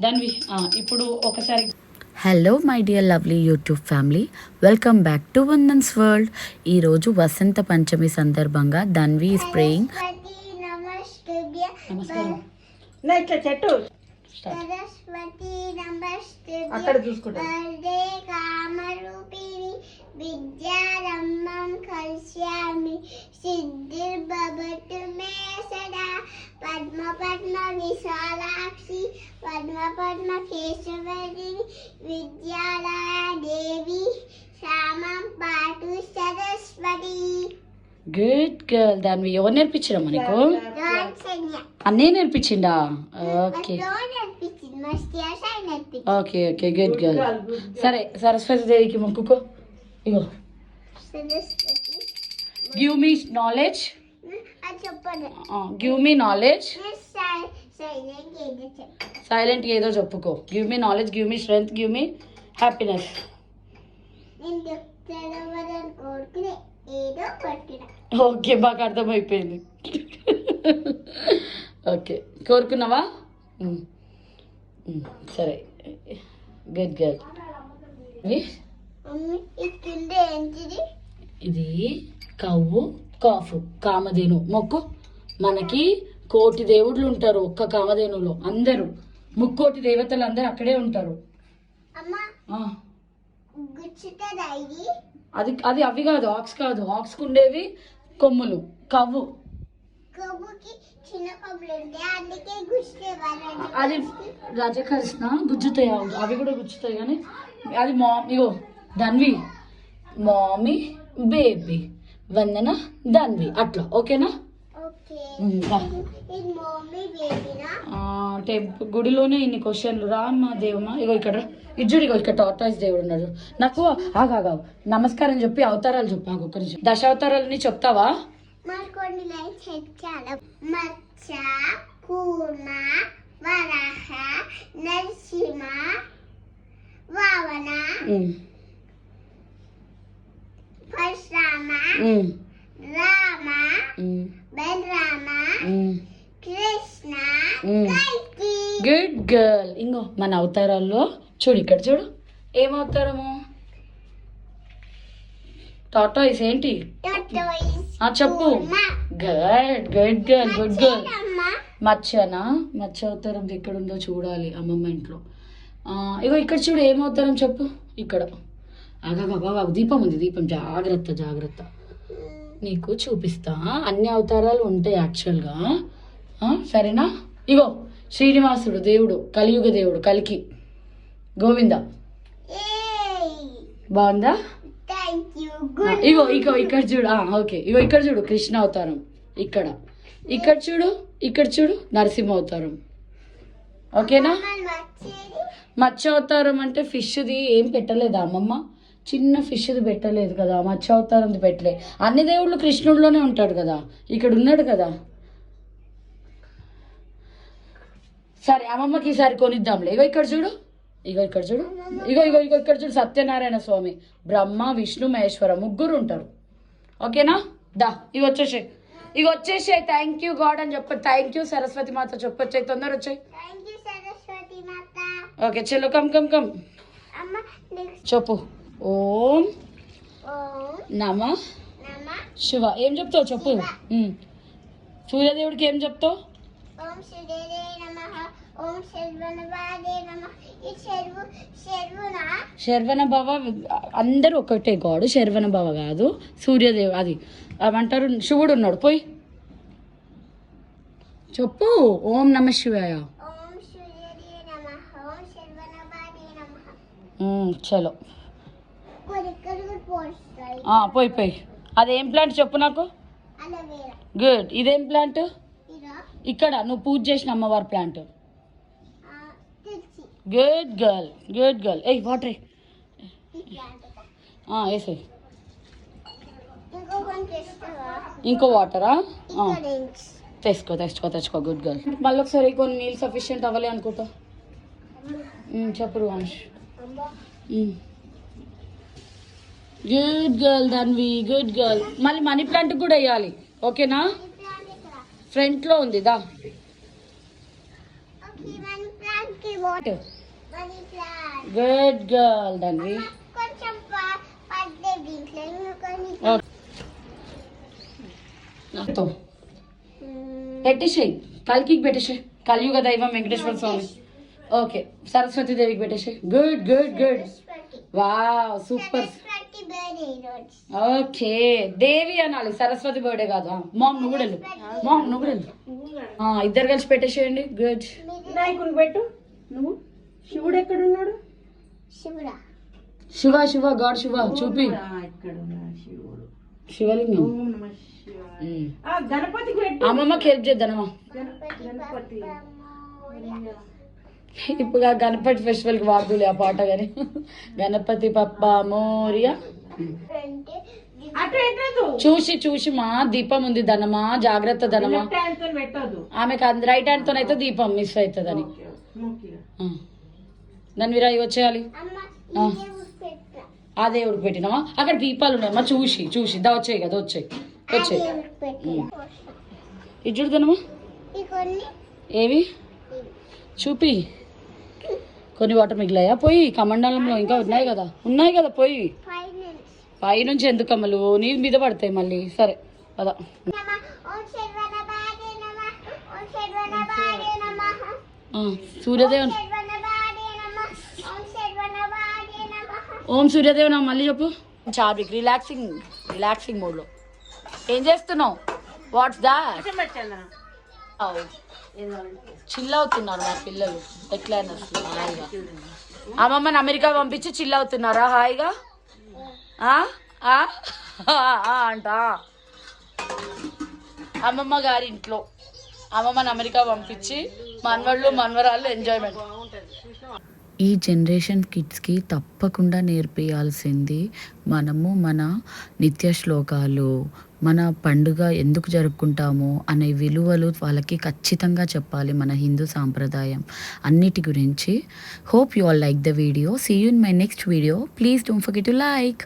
దానివి ఇప్పుడు ఒకసారి hello my dear lovely YouTube family, welcome back to వందన్స్ వరల్డ్. ఈరోజు వసంత పంచమి సందర్భంగా ధన్వి ఈస్ ప్రేయింగ్. నమస్కారం చెట్టు సరస్వతి అక్కడ చూసుకుంటా కామరూపిణి విద్యారంభం కల్స్యామి సిద్ధిర్భవతు మే సదా పద్మ పద్మ విశాలాక్షి పద్మ పద్మ కేశవరిని విద్యాలయ దేవి శ్యామం పాటు సరస్వతి. Good girl. దానివి ఎవరు నేర్పించడమ్మా నీకు? అన్నీ నేర్పించిండా? Okay okay okay good girl. సరే సరస్వతి దేవికి మొక్కుకో. ఇగో give me knowledge, give me knowledge. సైలెంట్గా ఏదో చెప్పుకో. Give me knowledge, give me strength, give me happiness. Okay బాగా అర్థమైపోయింది. ఓకే కోరుకున్నావా? సరే గుడ్ గర్ల్. ఇది కవ్వు కాఫు కామధేను మొక్కు. మనకి కోటి దేవుళ్ళు ఉంటారు ఒక్క కామధేనులో. అందరూ ముక్కోటి దేవతలు అందరూ అక్కడే ఉంటారు. అది అది అవి కాదు, ఆక్స్ కాదు. ఆక్స్కి ఉండేవి కొమ్ములు. కవ్వు అది రాజకృష్ణ గుజ్జుతాయి. అవి కూడా గుచ్చుతాయి కానీ అది ఇగో ధన్వి మామీ బేబీ వందన ధన్వి అట్లా. ఓకేనా? టెంపుల్ గుడిలోనే ఇన్ని క్వశ్చన్లు. రామ్మా దేవమ్మా. ఇగో ఇక్కడ ఇజ్జుడు. ఇగో ఇక్కడ టార్టాయిస్ దేవుడు ఉన్నాడు. నాకు ఆగాగా నమస్కారం చెప్పి అవతారాలు చెప్పు. ఒక్క నిమిషం. దశావతారాలని చెప్తావా? మత్స్య కూర్మ వరహ నరసింహ వామన పరశురామ రామ బలరామ కృష్ణ. Good girl. ఇంకో మన అవతారాల్లో చూడు, ఇక్కడ చూడు. ఏం అవతారము? టాటాయిస్. ఏంటి చెప్పు. Good good girl, good girl. మత్స్యనా? మత్స్య అవతారం ఎక్కడ ఉందో చూడాలి అమ్మమ్మ ఇంట్లో. ఇగో ఇక్కడ చూడు. ఏం అవతారం చెప్పు. ఇక్కడ బాగా దీపం ఉంది. దీపం జాగ్రత్త జాగ్రత్త. నీకు చూపిస్తా. అన్ని అవతారాలు ఉంటాయి యాక్చువల్గా. సరేనా? ఇగో శ్రీనివాసుడు దేవుడు, కలియుగ దేవుడు, కలికి గోవింద. బాగుందా? ఇగో ఇగో ఇక్కడ చూడు. ఓకే ఇగో ఇక్కడ చూడు కృష్ణ అవతారం. ఇక్కడ ఇక్కడ చూడు, ఇక్కడ చూడు నరసింహ అవతారం. ఓకేనా? మత్స్య అవతారం అంటే ఫిష్ది ఏం పెట్టలేదా అమ్మమ్మ? చిన్న ఫిష్ది పెట్టలేదు కదా. మత్స్య అవతారంది పెట్టలే. అన్ని దేవుళ్ళు కృష్ణుడిలోనే ఉంటాడు కదా. ఇక్కడ ఉన్నాడు కదా. సరే అమ్మమ్మకి ఈసారి కొనిద్దాంలే. ఇగో ఇక్కడ చూడు, ఇగో ఇక్కడ చూడు, ఇగో ఇగో ఇగో ఇక్కడ చూడు. సత్యనారాయణ స్వామి, బ్రహ్మ విష్ణు మహేశ్వర ముగ్గురు ఉంటారు. ఓకేనా? దా ఇవి వచ్చేసాయి. ఇక వచ్చేసాయి. థ్యాంక్ యూ గాడ్ అని చెప్ప. థ్యాంక్ యూ సరస్వతి మాత చెప్పొచ్చాయి. తొందర వచ్చాయి. ఓకే చలో కమ్ కమ్ కమ్ చెప్పు. ఓం నమ శివ. ఏం చెప్తావు చెప్పు. సూర్యదేవుడికి ఏం చెప్తావు? శర్వణ భవ అందరూ ఒకటే గాడు. శర్వణ భవ కాదు, సూర్యదేవ్. అది ఏమంటారు, శివుడు ఉన్నాడు. పోయి చెప్పు. ఓం నమ శివాయ. చలో పోయి పోయి. అదేం ప్లాంట్ చెప్పు నాకు. గుడ్. ఇదేం ప్లాంట్? ఇక్కడ నువ్వు పూజ చేసిన అమ్మవారి plant. Good girl, good girl. ఏ వాటర్ వేసాయి. ఇంకో వాటరా? తెచ్చుకో తెచ్చుకో తెచ్చుకో. Good girl. మళ్ళీ ఒకసారి కొన్ని నీళ్ళు సఫిషియెంట్ అవ్వలే అనుకుంటా. చెప్పు Vansh. Good girl Dhanvi, good girl. మళ్ళీ మనీ ప్లాంట్ కూడా వేయాలి. ఓకేనా? ఫ్రంట్లో ఉంది దా. Water money plant good girl Dhanvi. కొంచెం పడ్డే దీంట్లో ఇంకొన్ని పెట్టేసేయి, కల్కి పెట్టేసేయి. కలియుగ దైవం వెంకటేశ్వర స్వామి. ఓకే, సరస్వతి దేవికి పెట్టేసేయి. Good good good. Wow super. ప్రతి బర్త్డే రోజు ఓకే, దేవి అనాలి, సరస్వతి బర్త్డే కాదు. మామ్ నువ్వు కూడా వెళ్ళు, మామ్ నువ్వు కూడా వెళ్ళు. ఇద్దరు కలిసి పెట్టేసేయండి. గుడ్. వినాయకుని పెట్టు. నువ్వు శివుడు ఎక్కడున్నాడు? శివుడా శివ శివ గాడ్ శివ చూపి. ఇక్కడ ఉన్నాడు శివుడు. శివలింగం. ఓం నమః శివాయ. గణపతికి పెట్టు. అమ్మమ్మకి హెల్ప్ చేద్దామా? గణపతి ఇప్పుడు ఆ గణపతి ఫెస్టివల్కి వాడుతులే ఆ పాట కానీ. గణపతి పప్ప మోరియా. అంటే అటు ఎట్టదు. చూసి చూసి మా దీపం ఉంది ధనమా, జాగ్రత్త ధనమా. లెఫ్ట్ హ్యాండ్ తో పెట్టదు. ఆమెకు రైట్ హ్యాండ్ తోనైతే దీపం మిస్ అవుతుందని. మూకిగా. దాని వీరా వచ్చేయాలి. అమ్మ ఆ. దేవుడు పెట్టా ఆ దేవుడికి పెట్టినామా? అక్కడ దీపాలు ఉన్నాయమ్మా, చూసి చూసి దా వచ్చాయి కదా, వచ్చాయి వచ్చాయి. దేవుడు పెట్టా ఇది చూడదనమా ఈ కొన్ని ఏవి చూపి. కొన్ని వాటర్ మిగిలాయా? పోయి కమండలంలో ఇంకా ఉన్నాయి కదా, ఉన్నాయి కదా పోయి. ఫైనల్స్ పైనుంచి ఎందుకు అమ్మలు, నీ మీద పడతాయి మళ్ళీ. సరే పద. నమ ఓం శర్వణ బాడే నమ ఓం శర్వణ బాడే నమ సూర్యదేవన్. శర్వణ బాడే నమ ఓం శర్వణ బాడే నమ ఓం సూర్యదేవన్ మళ్ళీ చెప్పు. చార్విక్ రిలాక్సింగ్ రిలాక్సింగ్ మోడ్లో ఏం చేస్తున్నావు? What's that? చిల్ అవుతున్నారు మా పిల్లలు. ఎట్లా హాయిగా అమ్మమ్మని అమెరికా పంపించి చిల్ అవుతున్నారా హాయిగా? అంట అమ్మమ్మ గారి ఇంట్లో అమ్మమ్మని అమెరికా పంపించి మనవళ్ళు మనవరాళ్ళు ఎంజాయ్మెంట్. ఈ జనరేషన్ కిడ్స్కి తప్పకుండా నేర్పియాల్సింది మనము మన నిత్య శ్లోకాలు, మన పండుగ ఎందుకు జరుపుకుంటాము అనే విలువలు వాళ్ళకి ఖచ్చితంగా చెప్పాలి. మన హిందూ సాంప్రదాయం అన్నిటి గురించి. Hope you all like the video. See you in my next video. Please don't forget to like.